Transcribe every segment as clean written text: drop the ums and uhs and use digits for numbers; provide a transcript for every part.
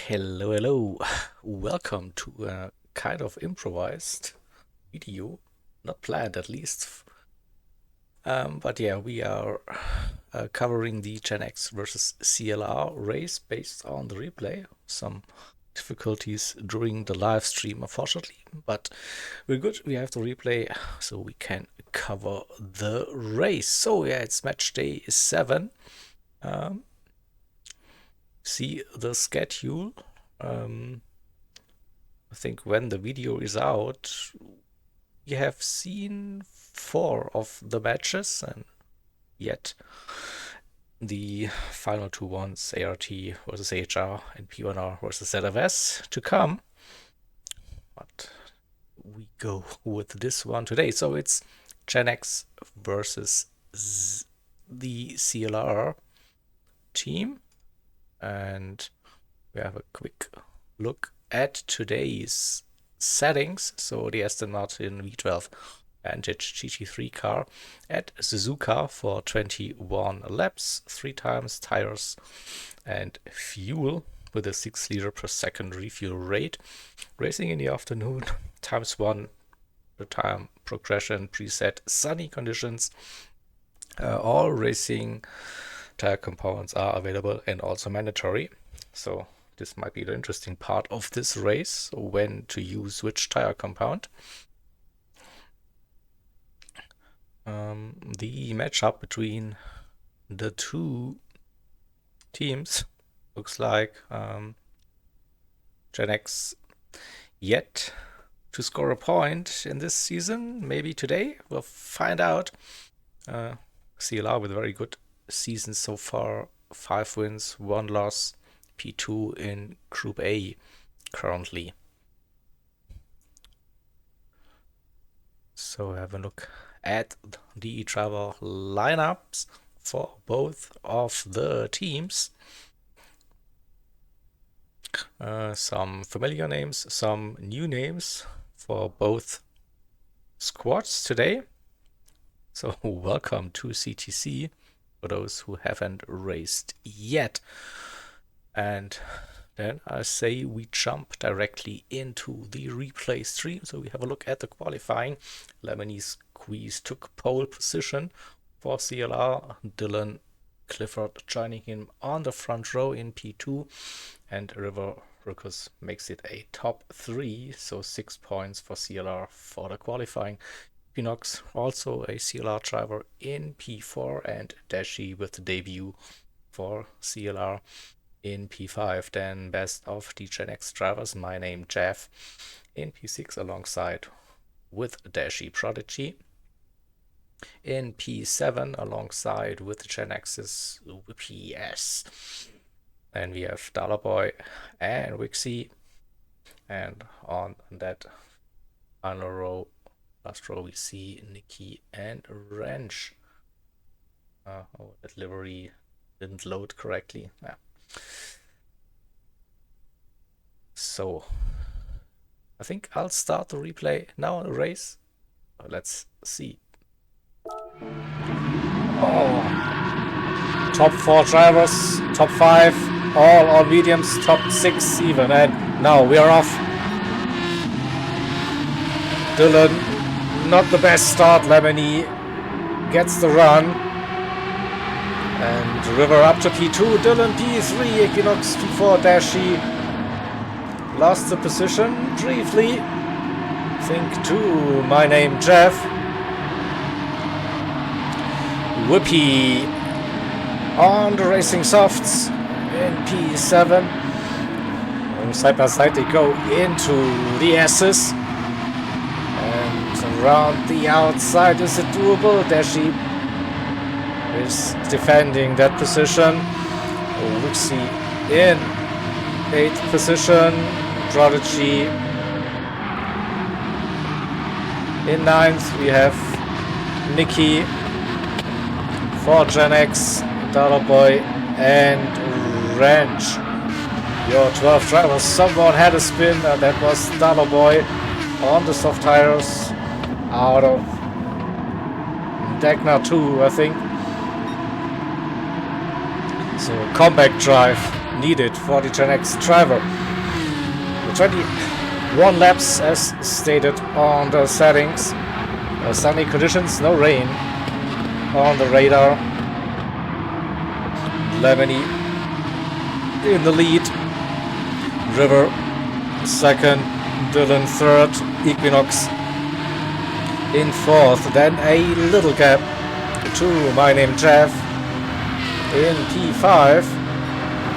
Hello, hello. Welcome to a kind of improvised video, not planned at least. But yeah, we are covering the Gen X versus CLR race based on the replay. Some difficulties during the live stream, unfortunately, but we're good. We have the replay, so we can cover the race. So yeah, it's match day 7. See the schedule. I think when the video is out, we have seen 4 of the matches, and yet the final 2 ones, ART versus AHR and P1R versus ZFS, to come. But we go with this one today. So it's Gen X versus the CLR team, and we have a quick look at today's settings. So the Aston Martin V12 Vantage GT3 car at Suzuka for 21 laps, 3 times tires and fuel with a 6 liter per second refuel rate. Racing in the afternoon, ×1 the time progression, preset sunny conditions. All racing tire compounds are available and also mandatory. So this might be the interesting part of this race, when to use which tire compound. The matchup between the two teams looks like Gen X yet to score a point in this season. Maybe today, we'll find out. CLR with a very good season so far, 5 wins, 1 loss, P2 in Gr.A currently. So have a look at the driver lineups for both of the teams. Some familiar names, some new names for both squads today. So welcome to CTC for those who haven't raced yet. And then I say we jump directly into the replay stream. So we have a look at the qualifying. Lebanese Quiz took pole position for CLR. Dylan Clifford joining him on the front row in P2. And River Ruckus makes it a top 3. So 6 points for CLR for the qualifying. Pinox also a CLR driver in P4. And Dashi with the debut for CLR in P5. Then best of the Gen X drivers, my name Jeff, in P6 alongside with Dashi Prodigy. In P7 alongside with Gen X's PS. And we have Dollar Boy and Wixie. And on that final row, last row, we see Nikki and Wrench. That livery didn't load correctly. Yeah. So I think I'll start the replay now on the race. Let's see. Oh, top 4 drivers, top 5, all on mediums, top 6 even, and now we are off. Dylan, not the best start. Lemony gets the run. And River up to P2, Dylan P3, Equinox P4, Dashi lost the position briefly. Think 2, my name Jeff. Whippy on the racing softs in P7. Side by side they go into the S's. And around the outside, is it doable? Dashi is defending that position. Wixie in 8th position. Prodigy in 9th. We have Nikki for Gen X, Dollar Boy and Wrench. Your 12 drivers. Someone had a spin, and that was Dollar Boy on the soft tires out of Dagna 2, I think. So comeback drive needed for the Gen X driver. 21 laps as stated on the settings. Sunny conditions, no rain on the radar. Lemony in the lead. River second. Dylan third. Equinox in fourth. Then a little gap to my name Jeff in P5.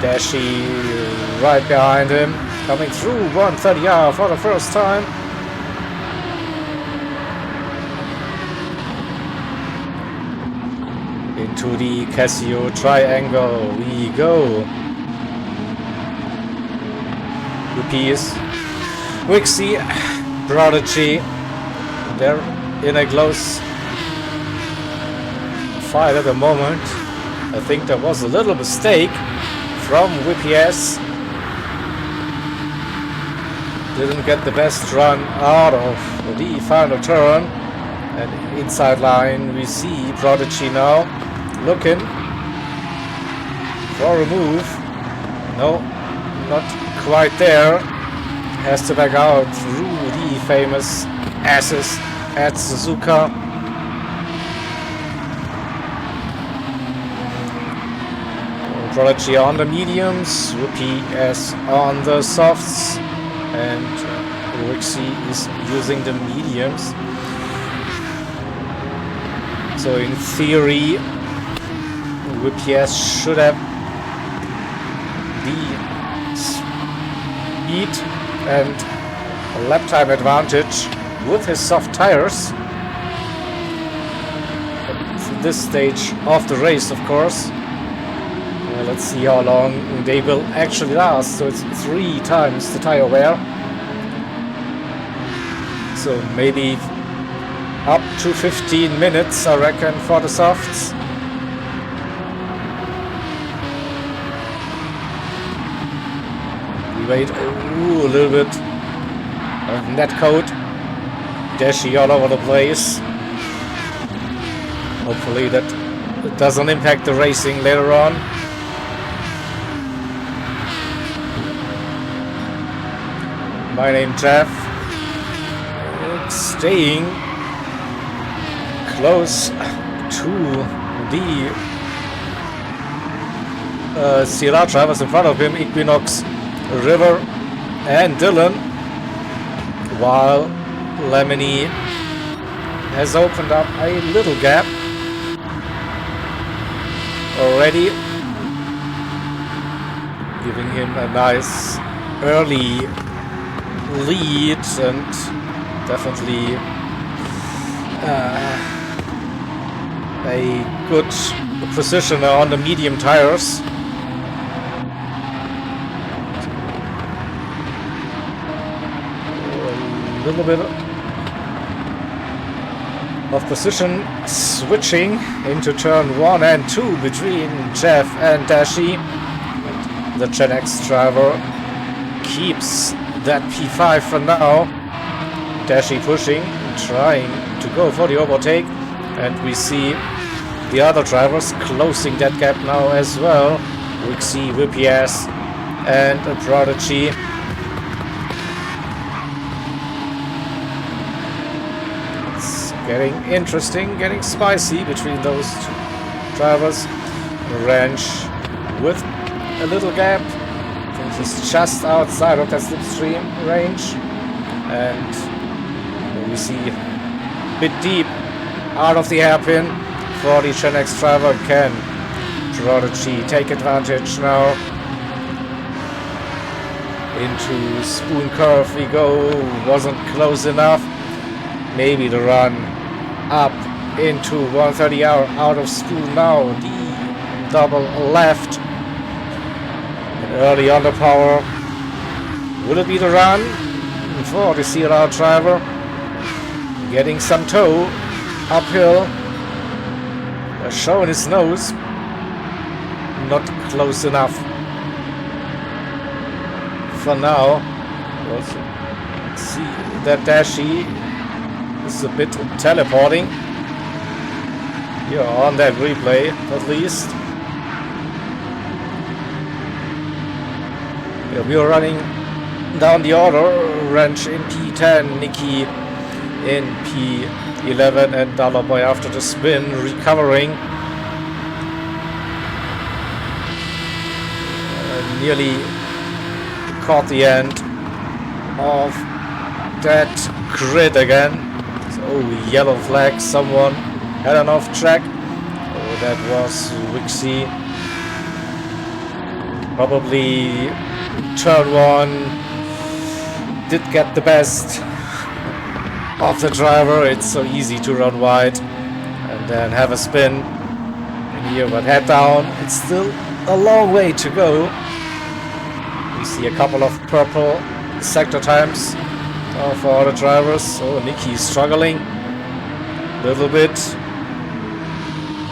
Dashi right behind him, coming through 130R for the first time. Into the Casio triangle we go. Rupees, Wixie, Prodigy, they're in a close fight at the moment. I think there was a little mistake from WPS. Didn't get the best run out of the final turn. And inside line we see Prodigy now looking for a move. No, not quite there. Has to back out through the famous S's at Suzuka. Prodigy on the mediums, WPS on the softs, and Wixie is using the mediums. So in theory, WPS should have the speed and lap time advantage with his soft tires. At this stage of the race, of course. Let's see how long they will actually last. So it's 3 times the tire wear. So maybe up to 15 minutes, I reckon, for the softs. We wait a little bit of net coat. Dashi all over the place. Hopefully that doesn't impact the racing later on. My name Jeff, staying close to the CLR drivers in front of him, Equinox, River and Dylan, while Lemony has opened up a little gap already, giving him a nice early lead and definitely a good position on the medium tires. A little bit of position switching into turn 1 and 2 between Jeff and Dashi. And the Gen X driver keeps that P5 for now. Dashi pushing, trying to go for the overtake, and we see the other drivers closing that gap now as well. Wixie, WPS and a Prodigy. It's getting interesting, getting spicy between those two drivers. Ranch with a little gap. Is just outside of that slipstream range, and we see a bit deep out of the hairpin for the Gen X driver. Can Prodigy take advantage now? Into Spoon Curve we go. Wasn't close enough. Maybe the run up into 130 out of Spoon now. The double left. Early on the power. Will it be the run for the CLR driver? Getting some toe uphill. Showing his nose. Not close enough for now. Also see that Dashi is a bit teleporting here on that replay, at least. Yeah, we are running down the order. Wrench in P10, Nikki in P11, and Dollar Boy after the spin, recovering. Nearly caught the end of that grid again. So yellow flag, someone had an off track. Oh, that was Wixie. Probably turn one did get the best of the driver. It's so easy to run wide and then have a spin in here, but head down. It's still a long way to go. We see a couple of purple sector times for all the drivers. So Nicky struggling a little bit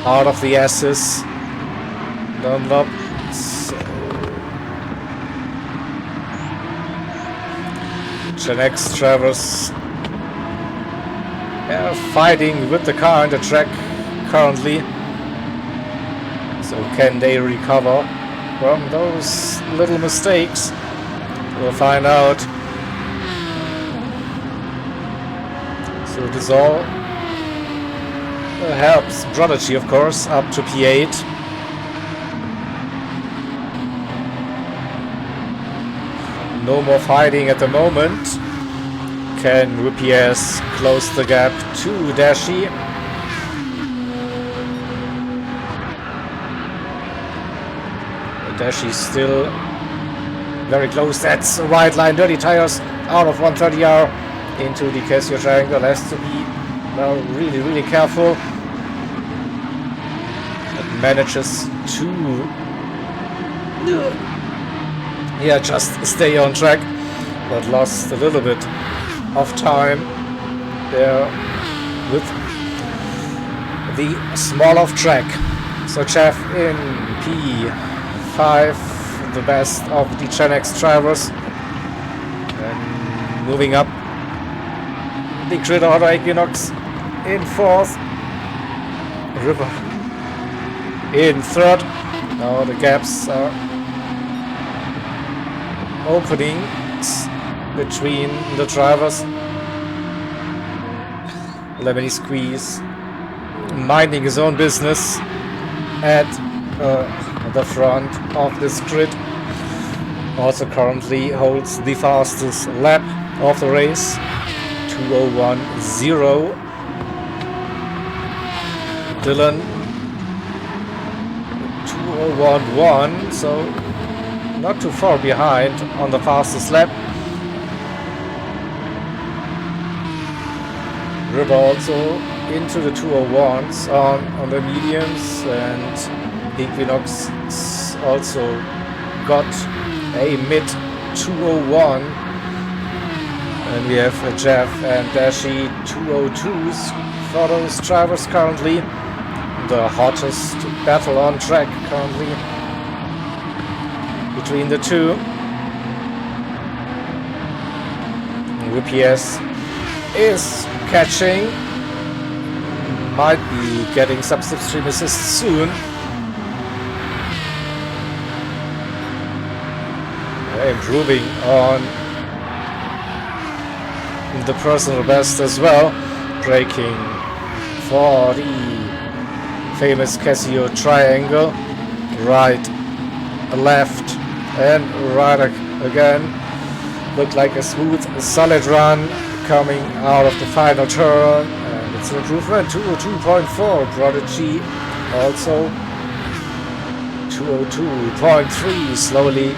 out of the S's. Dunlop. So Gen X drivers are fighting with the car on the track currently. So can they recover from those little mistakes? We'll find out. So this all helps Gr.A, of course, up to P8. No more fighting at the moment. Can Gr.A close the gap to Dashi? Dashi still very close. That's a right line. Dirty tires out of 130R into the Casio triangle. Has to be really careful. But manages to just stay on track, but lost a little bit of time there with the small off track. So Jeff in P5, the best of the Gen X drivers, and moving up the grid order. Equinox in fourth, River in third. Now the gaps are opening between the drivers. Lemony Squeeze minding his own business at the front of this grid. Also currently holds the fastest lap of the race, 2:01.0. Dylan 2:01.1, so not too far behind on the fastest lap. River also into the 2:01s on the mediums, and Equinox also got a mid 2:01, and we have Jeff and Dashi 2:02s for those drivers currently. The hottest battle on track currently between the two. Gr.A is catching, might be getting some slipstream assist soon. Improving on the personal best as well, breaking for the famous Casio triangle, right, left, and right again. Looked like a smooth, solid run coming out of the final turn, and it's an improvement. 2:02.4. Gr.A also 2:02.3, slowly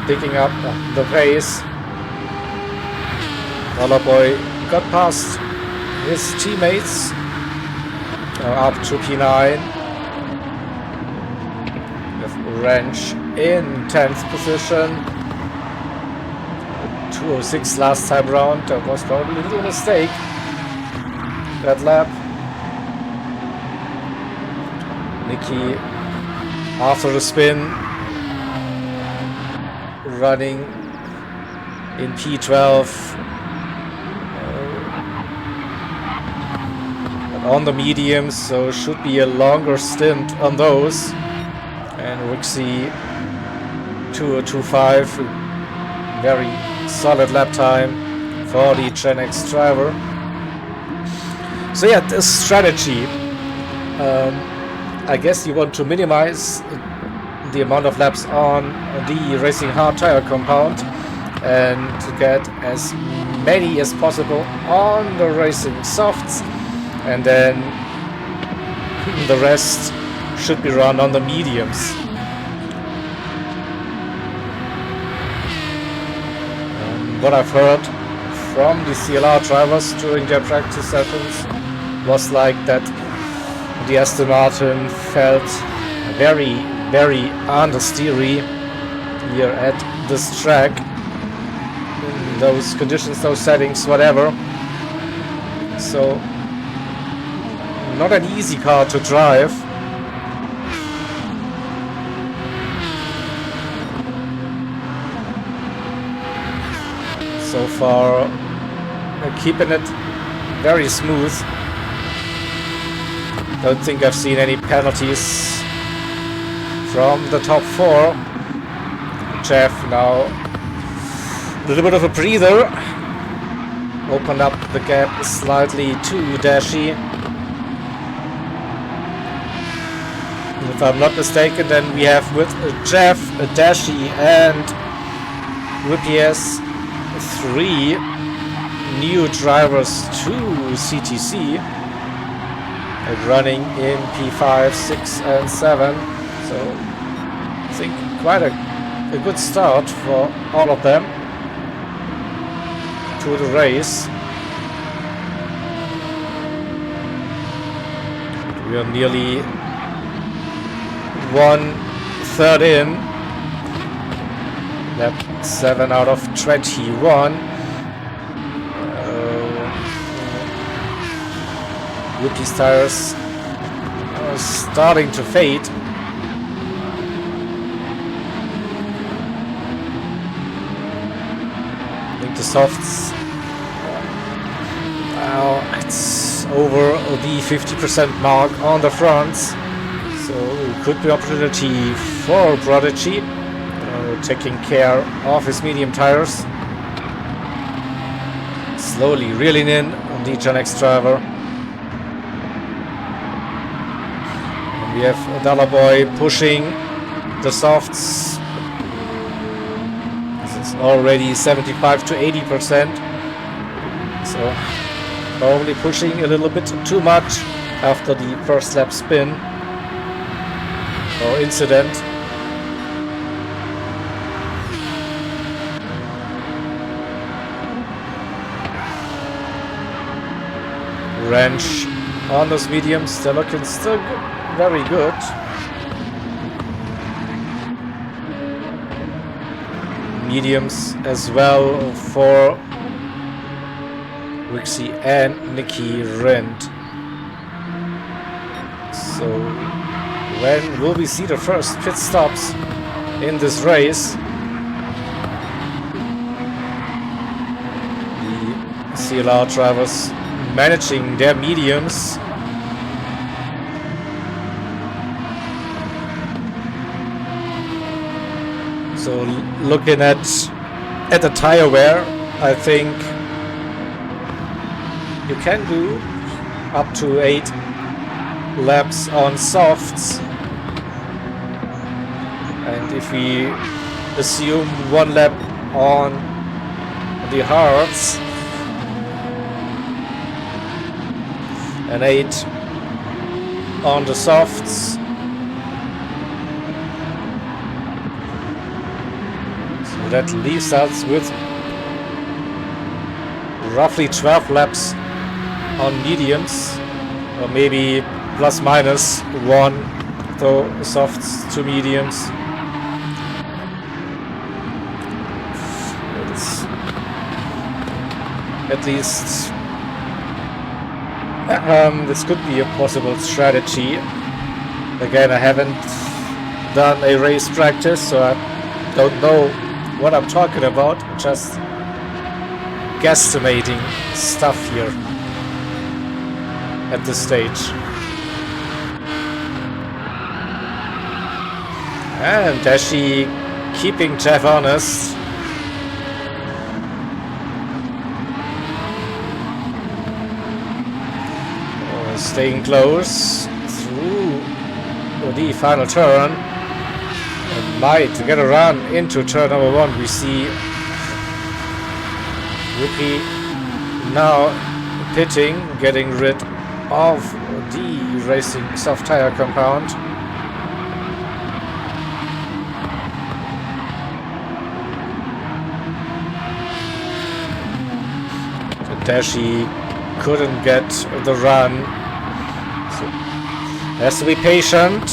picking up the pace. Dollar Boy got past his teammates up to P9. With Wrench in 10th position. 2:06 last time round. That was probably a little mistake that lap. Nicky after the spin running in P12. On the mediums, so should be a longer stint on those. And Rixie 2:02.5, very solid lap time for the Gen X driver. So yeah, this strategy, I guess you want to minimize the amount of laps on the racing hard tire compound and to get as many as possible on the racing softs, and then the rest should be run on the mediums. What I've heard from the CLR drivers during their practice sessions was like that the Aston Martin felt very, very understeery here at this track, in those conditions, those settings, whatever. So not an easy car to drive. So far, keeping it very smooth. Don't think I've seen any penalties from the top four. Jeff now a little bit of a breather. Opened up the gap slightly to Dashi. If I'm not mistaken, then we have with Jeff, Dashi and Gr.A 3 new drivers to CTC, running in P5, 6 and 7. So I think quite a good start for all of them to the race. We are nearly 1/3 in. Lap 7 out of 21. Yuki's tires are starting to fade. I think the softs, now it's over the 50% mark on the fronts, so could be opportunity for Prodigy, taking care of his medium tires. Slowly reeling in on the Gen X driver. We have Dollar Boy pushing the softs. This is already 75 to 80%. So probably pushing a little bit too much after the first lap spin or incident. Wrench on those mediums, they're looking still very good. Mediums as well for Rixie and Nicky Rindt. So when will we see the first pit stops in this race? The CLR drivers managing their mediums. So looking at the tire wear, I think you can do up to 8 laps on softs, and if we assume 1 lap on the hards and 8 on the softs, so that leaves us with roughly 12 laps on mediums, or maybe plus minus 1 to softs to mediums. It's at least this could be a possible strategy. Again, I haven't done a race practice, so I don't know what I'm talking about. Just guesstimating stuff here at this stage. And Dashi keeping Jeff honest. staying close through the final turn. And might get a run into turn number 1. We see Gr.A now pitting, getting rid of the racing soft tire compound. Dashi couldn't get the run, so has to be patient.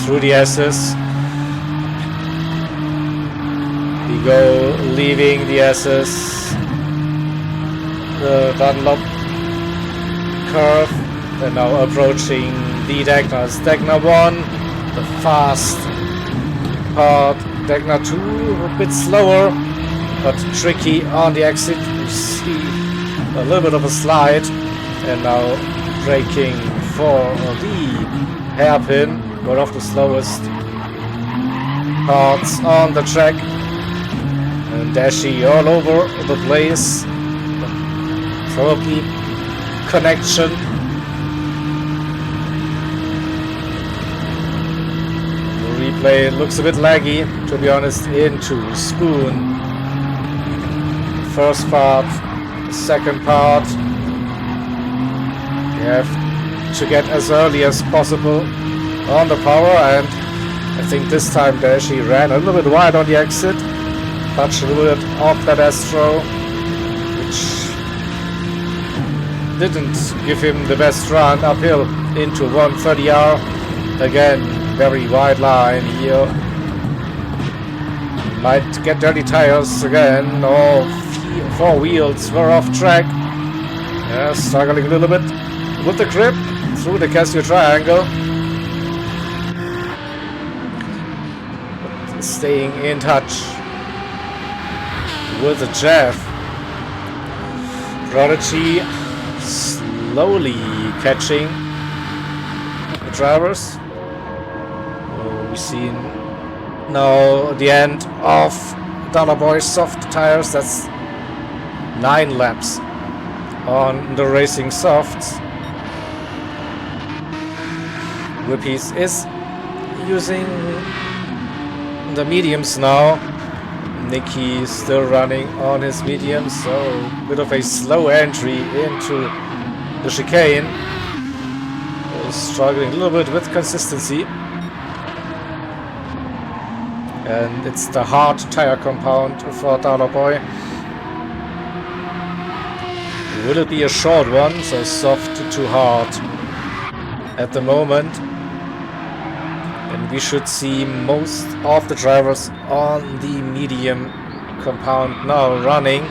Through the S's, we go, leaving the S's, the Dunlop curve, and now approaching the Dagnas. Dagna 1, the fast part. Dagna 2, a bit slower, but tricky on the exit. You see a little bit of a slide, and now braking for the hairpin, one of the slowest parts on the track. And Dashi all over the place. Probably connection. Replay looks a bit laggy, to be honest, into Spoon. First part, second part. You have to get as early as possible on the power, and I think this time Dashi ran a little bit wide on the exit, touched a little bit off that Astro, which didn't give him the best run uphill into 130R. Again, very wide line here. Might get dirty tires again. All 4 wheels were off track. Yeah, struggling a little bit with the grip through the Casio triangle. But staying in touch with the Jeff. Prodigy slowly catching the drivers. We've seen now the end of Dollar Boy's soft tires. That's 9 laps on the racing softs. Whippies is using the mediums now. Nicky still running on his mediums, so a bit of a slow entry into the chicane. Struggling a little bit with consistency. And it's the hard tire compound for Dollar Boy. Will it be a short one, so soft to hard at the moment? And we should see most of the drivers on the medium compound now running.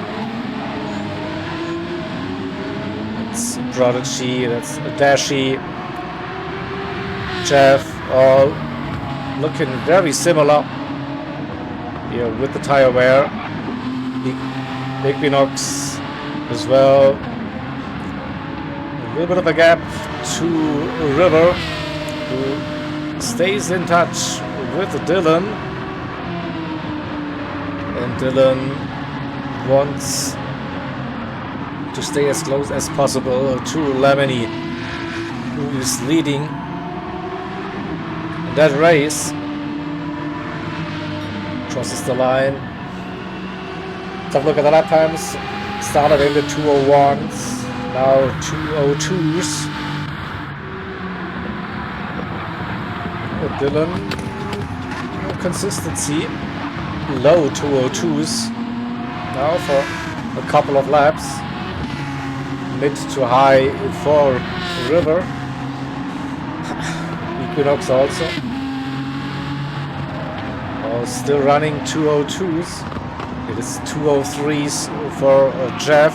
That's Prodigy, that's Dashi, Jeff, all looking very similar here with the tire wear. Equinox as well. A little bit of a gap to River, who stays in touch with Dylan. And Dylan wants to stay as close as possible to Lemony, who is leading that race. Crosses the line. Let's have a look at the lap times. Started in the 201s, now 202s. Dylan, no consistency. Low 202s now for a couple of laps. Mid to high for River. Equinox also. Still running 202s. It is 203s for Jeff,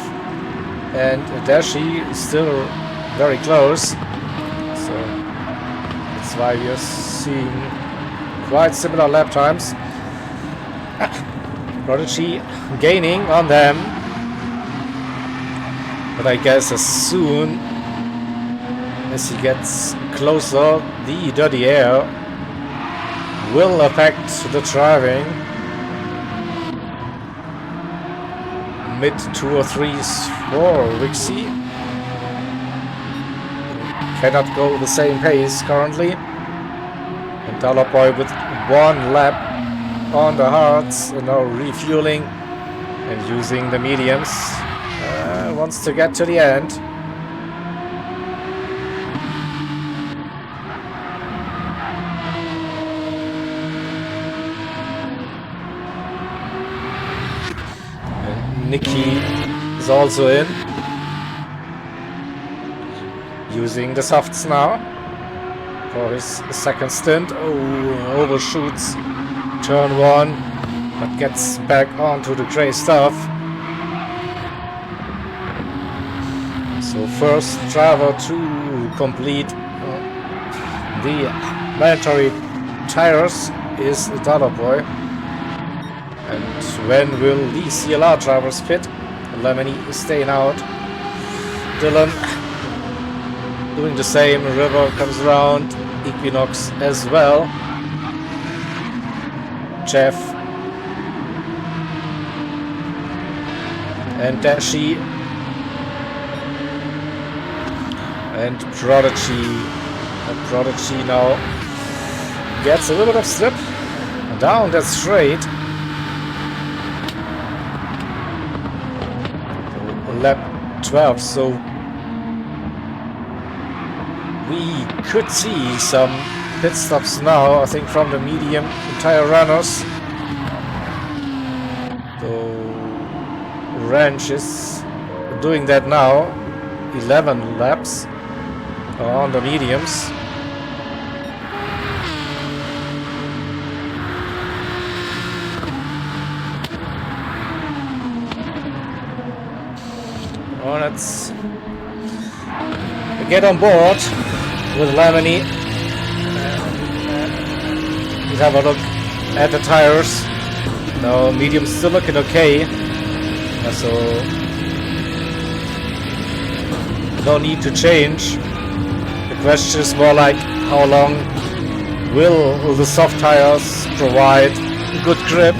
and Dashi is still very close. So that's why we are seeing quite similar lap times. Prodigy gaining on them, but I guess as soon as he gets closer, the dirty air will affect the driving. mid 203s for Rixie. Cannot go the same pace currently. And Dollar Boy with 1 lap on the hards and now refueling and using the mediums. Wants to get to the end. Nicky is also in, using the softs now for his second stint. Oh, overshoots turn 1, but gets back onto the Gr.A stuff. So first driver to complete the mandatory tires is Dollar Boy. And when will the CLR drivers pit? Lemony is staying out. Dylan doing the same. River comes around. Equinox as well. Jeff and Dashi and Prodigy. And Prodigy now gets a little bit of slip down that straight. Lap 12, so we could see some pit stops now, I think, from the medium tire runners. So Ranch is doing that now. 11 laps on the mediums. Oh, let's get on board with Lemony. Let's have a look at the tires. No, medium's still looking okay. So no need to change. The question is more like, how long will the soft tires provide good grip?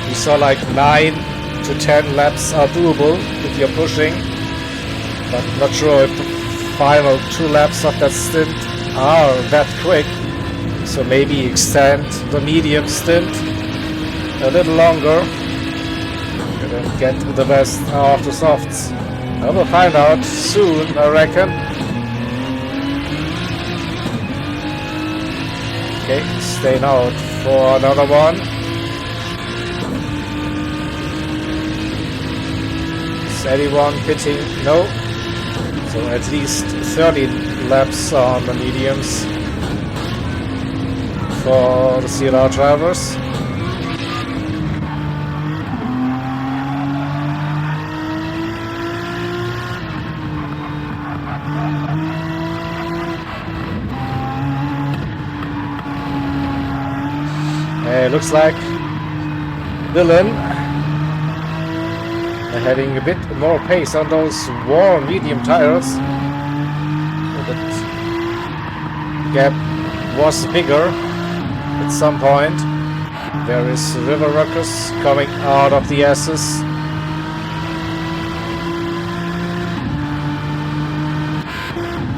We saw like 9 to 10 laps are doable if you're pushing, but not sure if the final 2 laps of that stint are that quick. So maybe extend the medium stint a little longer and get the best out of the softs. I will find out soon, I reckon. Okay, staying out for another one. Is anyone pitting? No. So at least 13 laps on the mediums for the CLR drivers. Looks like Dylan having a bit more pace on those warm medium tires. That gap was bigger at some point. There is River Ruckus coming out of the S's.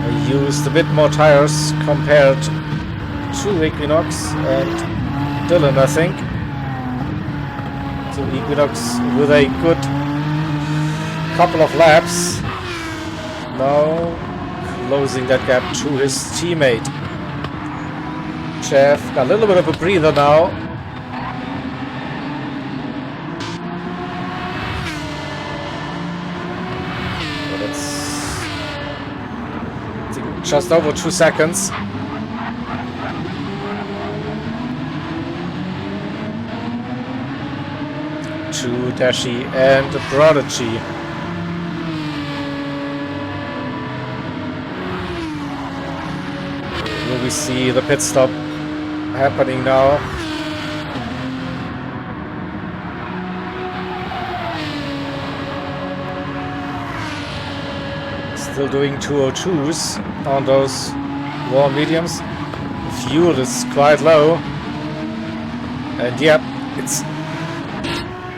I used a bit more tires compared to Equinox and Dylan, I think. So Equinox with a good couple of laps. Now closing that gap to his teammate. Jeff got a little bit of a breather now. But it's just over 2 seconds. To Dashi and the Prodigy. Will we see the pit stop happening now? Still doing 202s on those warm mediums. Fuel is quite low. And yep, It's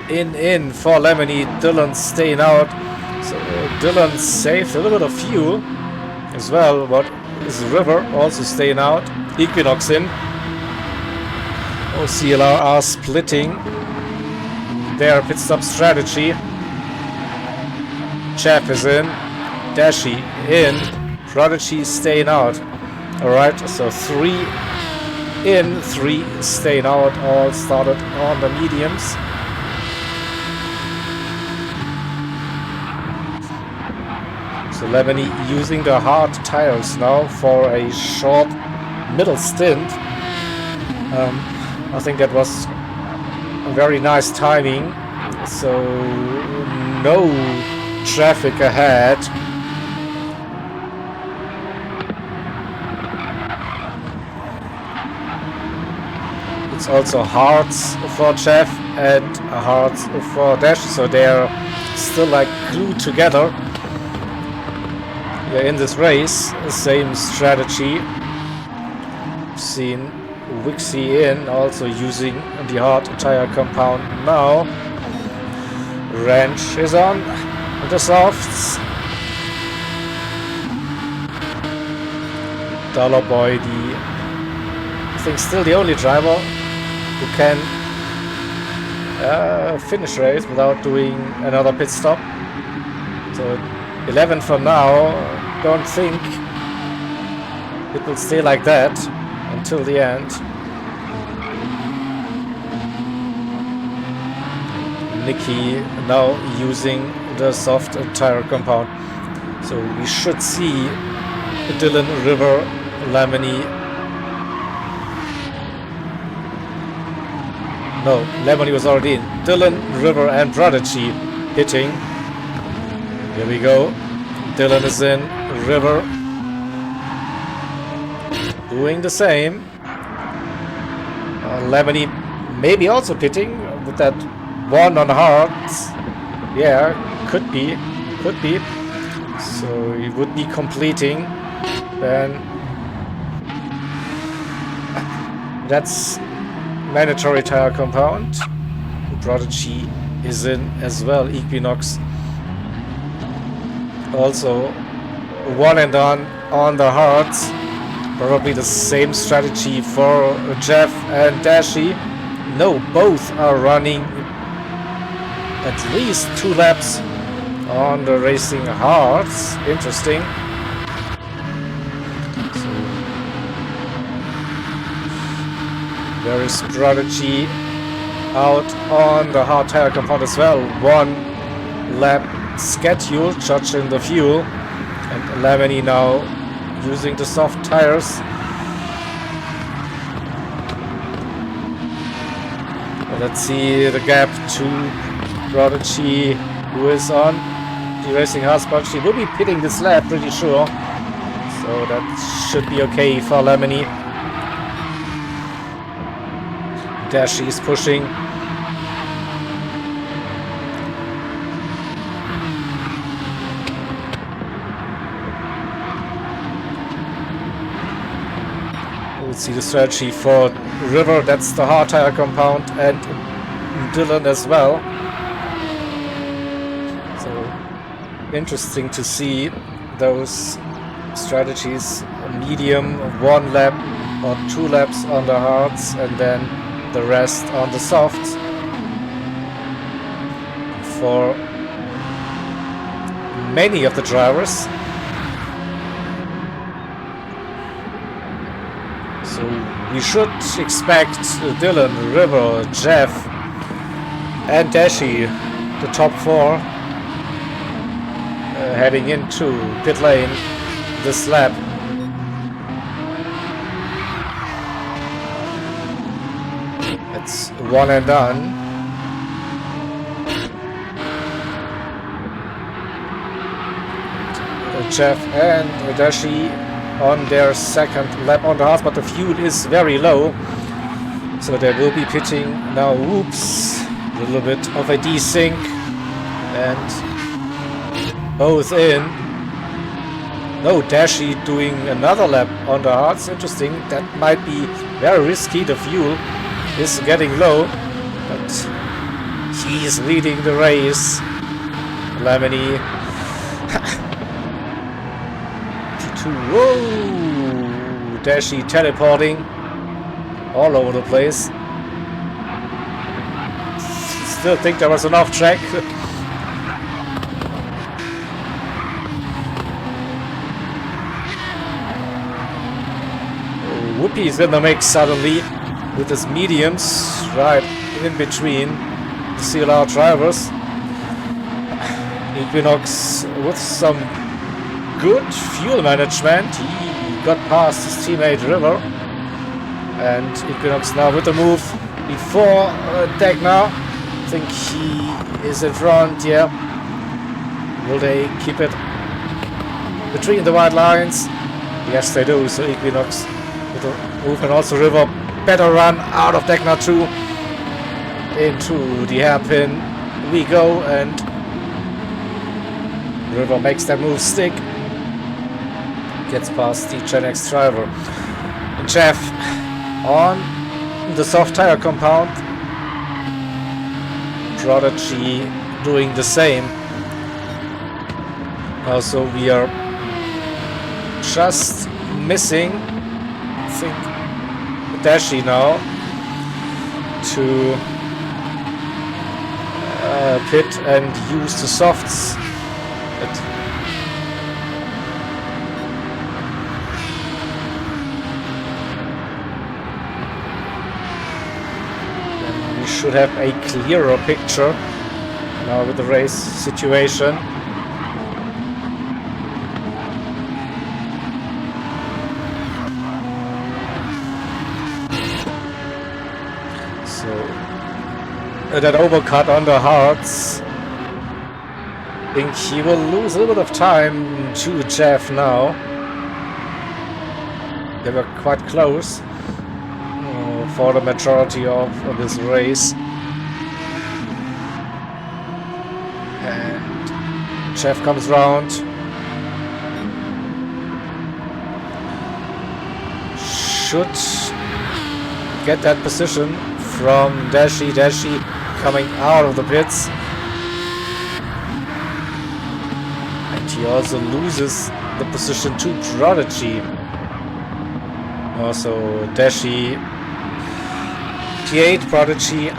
in for Lemony. Dylan staying out. So Dylan saved a little bit of fuel as well. But is River also staying out? Equinox in. Oh, CLR are splitting their pit stop strategy. Jeff is in. Dashi in. Prodigy staying out. Alright, so 3 in, 3 staying out. All started on the mediums. So Lemony using the hard tires now for a short middle stint. I think that was a very nice timing. So no traffic ahead. It's also hards for Jeff and hards for Dash, so they're still like glued together. Yeah, in this race, same strategy. Seen Wixie in, also using the hard tire compound now. Wrench is on the softs. Dollar Boy, I think still the only driver who can finish race without doing another pit stop. So 11 for now. Don't think it will stay like that until the end. Nicky now using the soft tire compound. So we should see Dylan, River, Lemony. No, Lemony was already in. Dylan, River and Prodigy hitting. Here we go. Dylan is in. River doing the same. Lemony maybe also pitting with that one on hards. Yeah, could be. So he would be completing. Then that's mandatory tire compound. Prodigy is in as well. Equinox also one and done on the hards. Probably the same strategy for Jeff and Dashi. No, both are running at least 2 laps on the racing hards. Interesting. So there is Prodigy out on the hard tire compound as well. 1 lap schedule, judging the fuel. And Lemony now using the soft tires. Let's see the gap to Prodigy, who is on the racing hards, but she will be pitting this lap, pretty sure. So that should be okay for Lemony. Dashi is pushing. See the strategy for River, that's the hard tire compound, and Dylan as well. So interesting to see those strategies. Medium, 1 lap or 2 laps on the hards, and then the rest on the softs. For many of the drivers. So we should expect Dylan, River, Jeff and Dashi, the top 4, heading into pit lane this lap. It's 1 and done. Jeff and Dashi on their 2nd lap on the hards, but the fuel is very low, so they will be pitting now. Oops, a little bit of a desync, and both in. No, Dashi doing another lap on the hards. Interesting. That might be very risky. The fuel is getting low. but he's leading the race. Lemony. P2. Whoa! Dashi teleporting all over the place. Still think there was an off track. Whoopi is in the mix suddenly with his mediums right in between the CLR drivers. Equinox with some good fuel management. He got past his teammate River, and Equinox now with the move before Dagna. I think he is in front. Yeah, will they keep it between the white lines? Yes, they do. So Equinox with the move, and also River better run out of Dagna 2 into the hairpin. We go, and River makes that move stick. Gets past the Gen X driver. And Jeff on the soft tire compound. Prodigy doing the same. Also, we are just missing, I think, Dashi now to pit and use the softs. Then we should have a clearer picture now with the race situation. That overcut on the hards. I think he will lose a little bit of time to Jeff now. They were quite close for the majority of this race. And Jeff comes round. Should get that position from Dashi. Dashi coming out of the pits, and he also loses the position to Prodigy. Also Dashi P8, Prodigy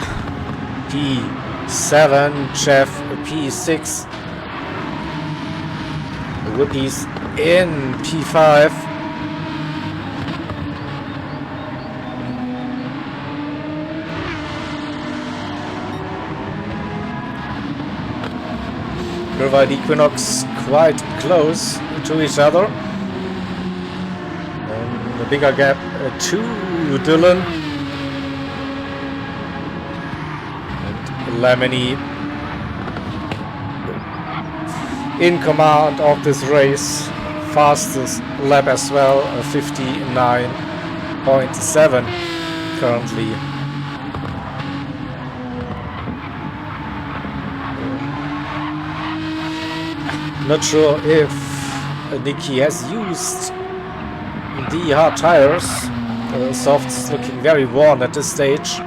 P7, Jeff P6, Whoopi's in P5. River and Equinox quite close to each other. And the bigger gap to Dylan. And Lemony in command of this race. Fastest lap as well, 59.7 currently. Not sure if Nikki has used the hard tires. Softs looking very worn at this stage.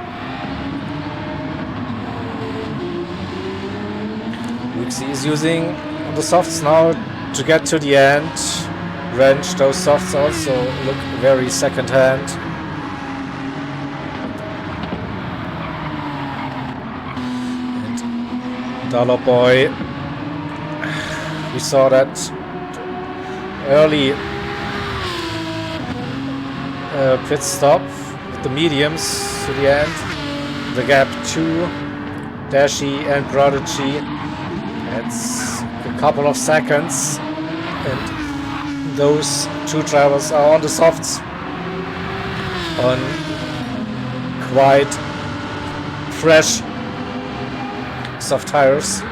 Wixie is using the softs now to get to the end. Wrench, those softs also look very second hand. And Dollar Boy. We saw that early pit stop with the mediums to the end. The gap to Dashi and Prodigy. It's a couple of seconds, and those two drivers are on the softs on quite fresh soft tires.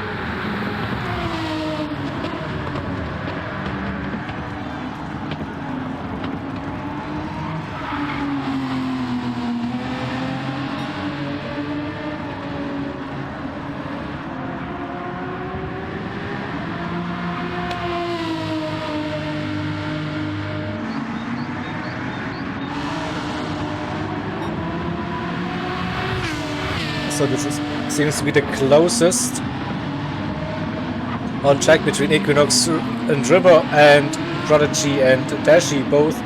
So this seems to be the closest on track between Equinox and River and Prodigy and Dashi, both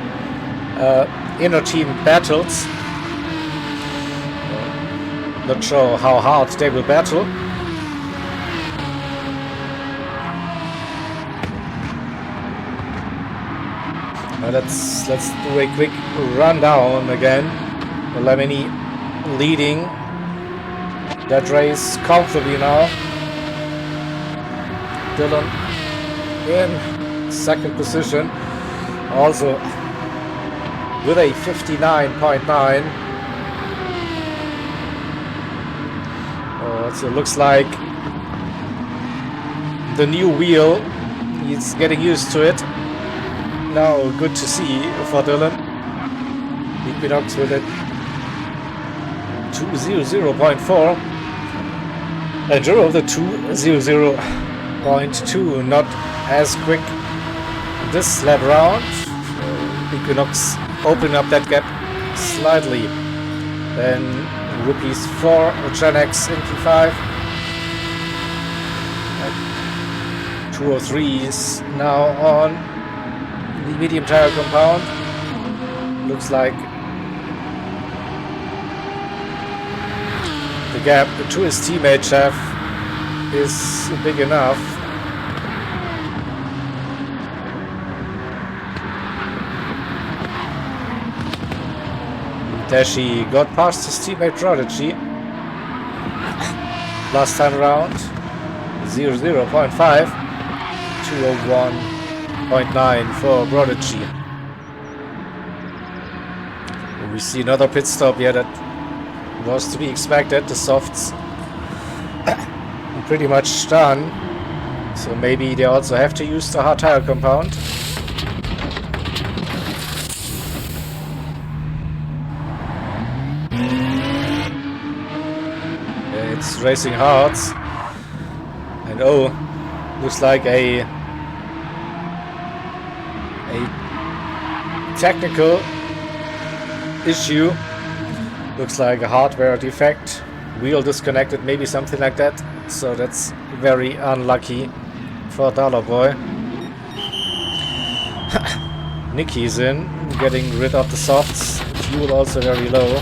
inner team battles. Not sure how hard they will battle. Let's do a quick rundown again. Lemony leading that race comfortably now. Dylan in second position, also with a 59.9. So it looks like the new wheel, he's getting used to it. Now good to see for Dylan. Equinox with it 200.4 and Gr.A the 200.2, not as quick this lap round. Equinox opening up that gap slightly. Then Rupees 4 Gen X in P5. 203 is now on the medium tire compound. Looks like the gap to his teammate Chef is big enough. Dashi got past his teammate Prodigy last time around. 0.5, 201.9 for Prodigy. We see another pit stop here that was to be expected. The softs pretty much done, so maybe they also have to use the hard tire compound. It's racing hard, and oh, looks like a technical issue. Looks like a hardware defect, wheel disconnected, maybe something like that. So that's very unlucky for Dollar Boy. Nicky's in, getting rid of the softs. Fuel also very low.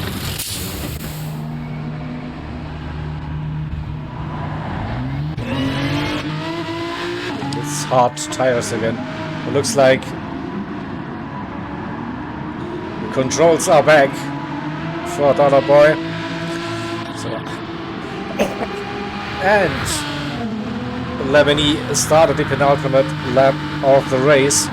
It's hard tires again. It looks like the controls are back for Dollar Boy. So and Lemony started the penultimate lap of the race.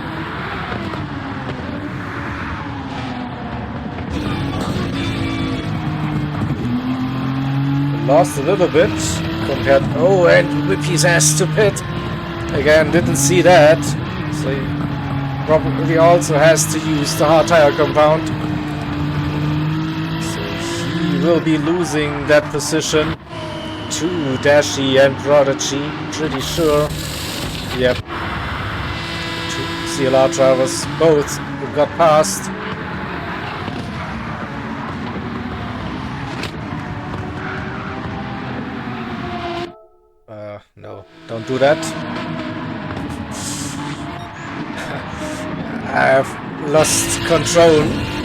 Lost a little bit compared. Oh, and Whippy's ass to pit again. Didn't see that, so he probably also has to use the hard tire compound. So he will be losing that position to Dashi and Prodigy, pretty sure. Yep. Two CLR drivers both got past. No, don't do that. I have lost control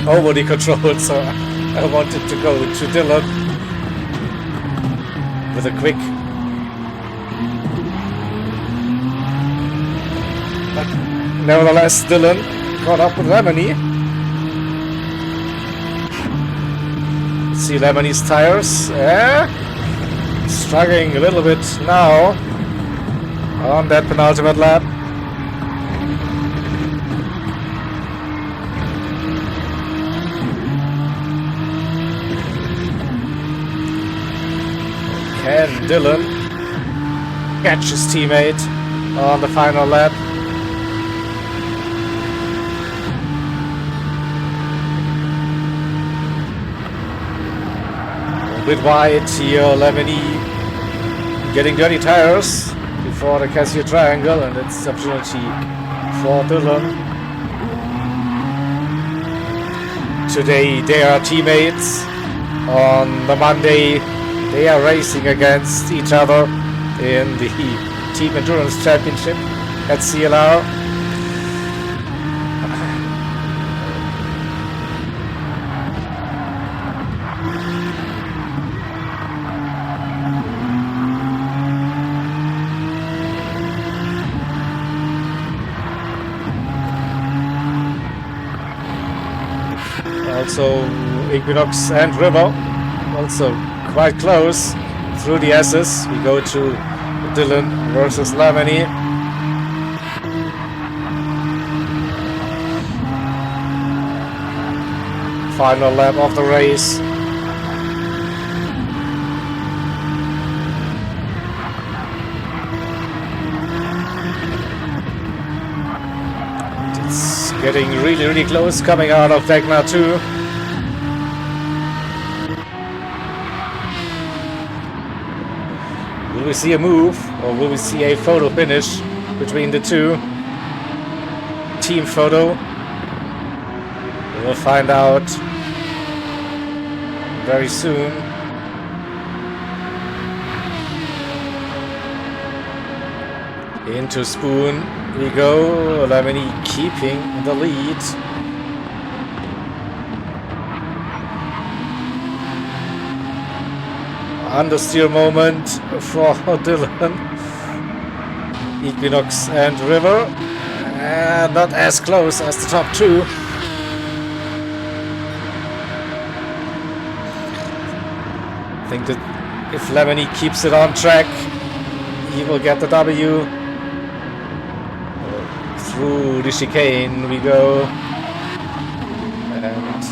over the control, so I wanted to go to Dylan with a quick, but nevertheless Dylan caught up with Lemony. See Lemony's tires, struggling a little bit now on that penultimate lap. Can Dylan catch his teammate on the final lap? A bit wide here, Lemony getting dirty tires before the Casio triangle, and it's opportunity for Dylan. Today they are teammates. On the Monday They are racing against each other in the Team Endurance Championship at CLR. Also Equinox and River, also quite close through the S's. We go to Dylan versus Lamini. Final lap of the race. It's getting really close coming out of Gr.A 2. Will we see a move, or will we see a photo finish between the two? Team photo. We'll find out very soon. Into Spoon we go. Lamini keeping the lead. Understeer moment for Dylan. Equinox and River. And not as close as the top two. I think that if Lamini keeps it on track, he will get the W. Through the chicane we go. And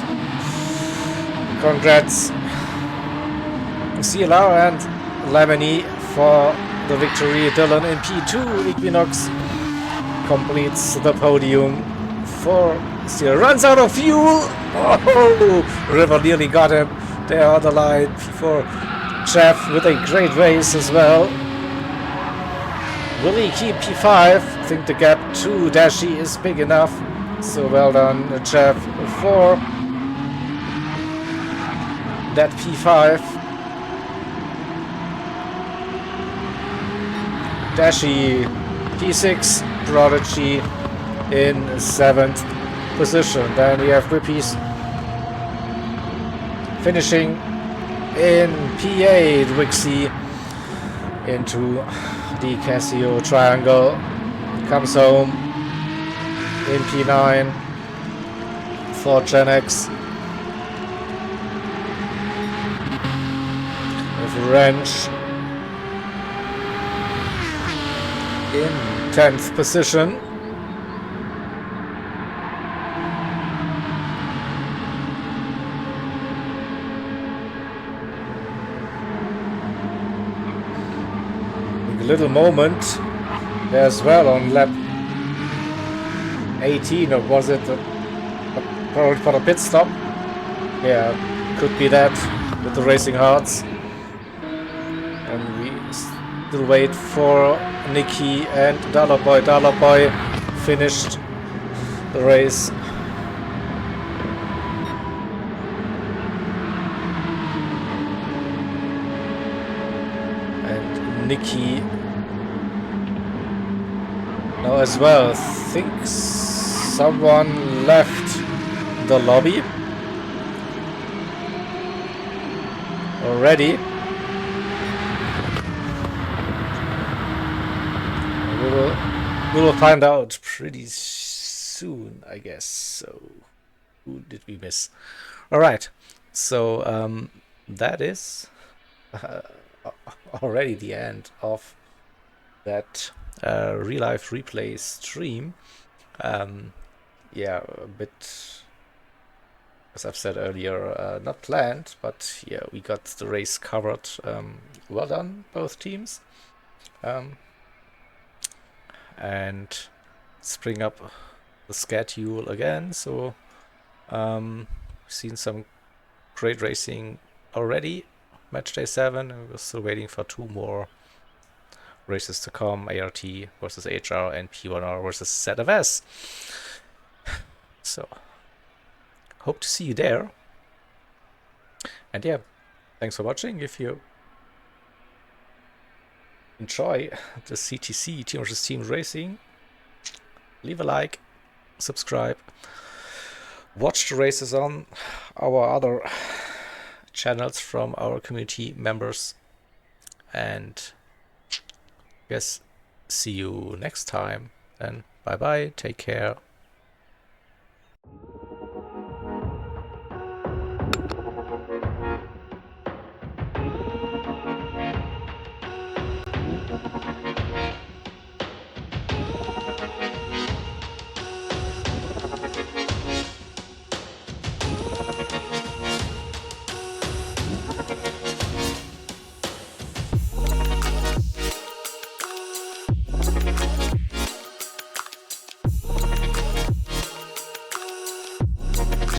congrats CLR and Lamini for the victory. Dylan in P2. Equinox completes the podium. 4 still runs out of fuel. Oh, River nearly got him there on the line. P4 Jeff with a great race as well. Will he keep P5? I think the gap to Dashi is big enough. So well done, Jeff. 4 that P5. Dashi P6, Prodigy in 7th position. Then we have Whippies finishing in P8. Wixie into the Casio Triangle, comes home in P9 for Gen X. With Wrench in 10th position. A little moment there as well on lap 18, or was it probably for the pit stop? Yeah, could be that with the Racing Hearts. And we still wait for Nikki and Dollar Boy. Dollar Boy finished the race. And Nikki now as well. I think someone left the lobby already. We will find out pretty soon, I guess. So, who did we miss? All right. So that is already the end of that real life replay stream. Yeah, a bit, as I've said earlier, not planned, but yeah, we got the race covered. Well done, both teams. And spring up the schedule again. So seen some great racing already. Match day 7, and we're still waiting for 2 more races to come. ART versus HR and P1R versus ZFS. So hope to see you there. And yeah, thanks for watching. If you enjoy the CTC, Team vs. Team Racing, leave a like, subscribe, watch the races on our other channels from our community members, and yes, see you next time. And bye bye, take care.